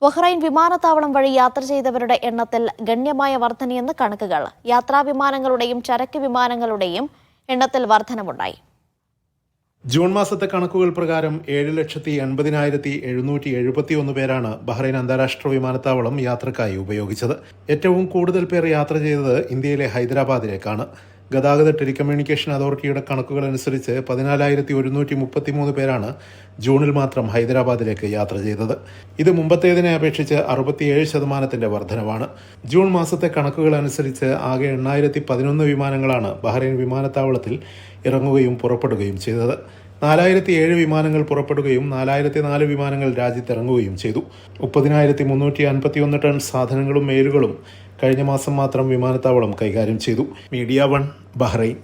Bahrain വിമാനത്താവളം വഴി യാത്ര ചെയ്തവരുടെ എണ്ണത്തിൽ ഗണ്യമായ വർധനയെന്ന് കണക്കുകൾ. യാത്രാ വിമാനങ്ങളുടെയും ചരക്ക് വിമാനങ്ങളുടെയും എണ്ണത്തിൽ വർധനവുണ്ടായി. ജൂൺ മാസത്തെ കണക്കുകൾ പ്രകാരം 7,80,771 പേരാണ് ബഹ്റൈൻ അന്താരാഷ്ട്ര വിമാനത്താവളം യാത്രക്കായി ഉപയോഗിച്ചത്. ഏറ്റവും കൂടുതൽ പേർ യാത്ര ചെയ്തത് ഇന്ത്യയിലെ ഹൈദരാബാദിലേക്കാണ്. ഗതാഗത ടെലികമ്മ്യൂണിക്കേഷൻ അതോറിറ്റിയുടെ കണക്കുകൾ അനുസരിച്ച് 14,133 പേരാണ് ജൂണിൽ മാത്രം ഹൈദരാബാദിലേക്ക് യാത്ര ചെയ്തത്. ഇത് മുമ്പത്തേതിനെ അപേക്ഷിച്ച് 67% വർധനവാണ്. ജൂൺ മാസത്തെ കണക്കുകൾ അനുസരിച്ച് ആകെ 8,011 വിമാനങ്ങളാണ് ബഹ്റൈൻ വിമാനത്താവളത്തിൽ ഇറങ്ങുകയും പുറപ്പെടുകയും ചെയ്തത്. 4,007 വിമാനങ്ങൾ പുറപ്പെടുകയും 4,004 വിമാനങ്ങൾ രാജ്യത്തിറങ്ങുകയും ചെയ്തു. 30,351 ടൺ സാധനങ്ങളും മെയിലുകളും കഴിഞ്ഞ മാസം മാത്രം വിമാനത്താവളം കൈകാര്യം ചെയ്തു. Media 1 Bahrain.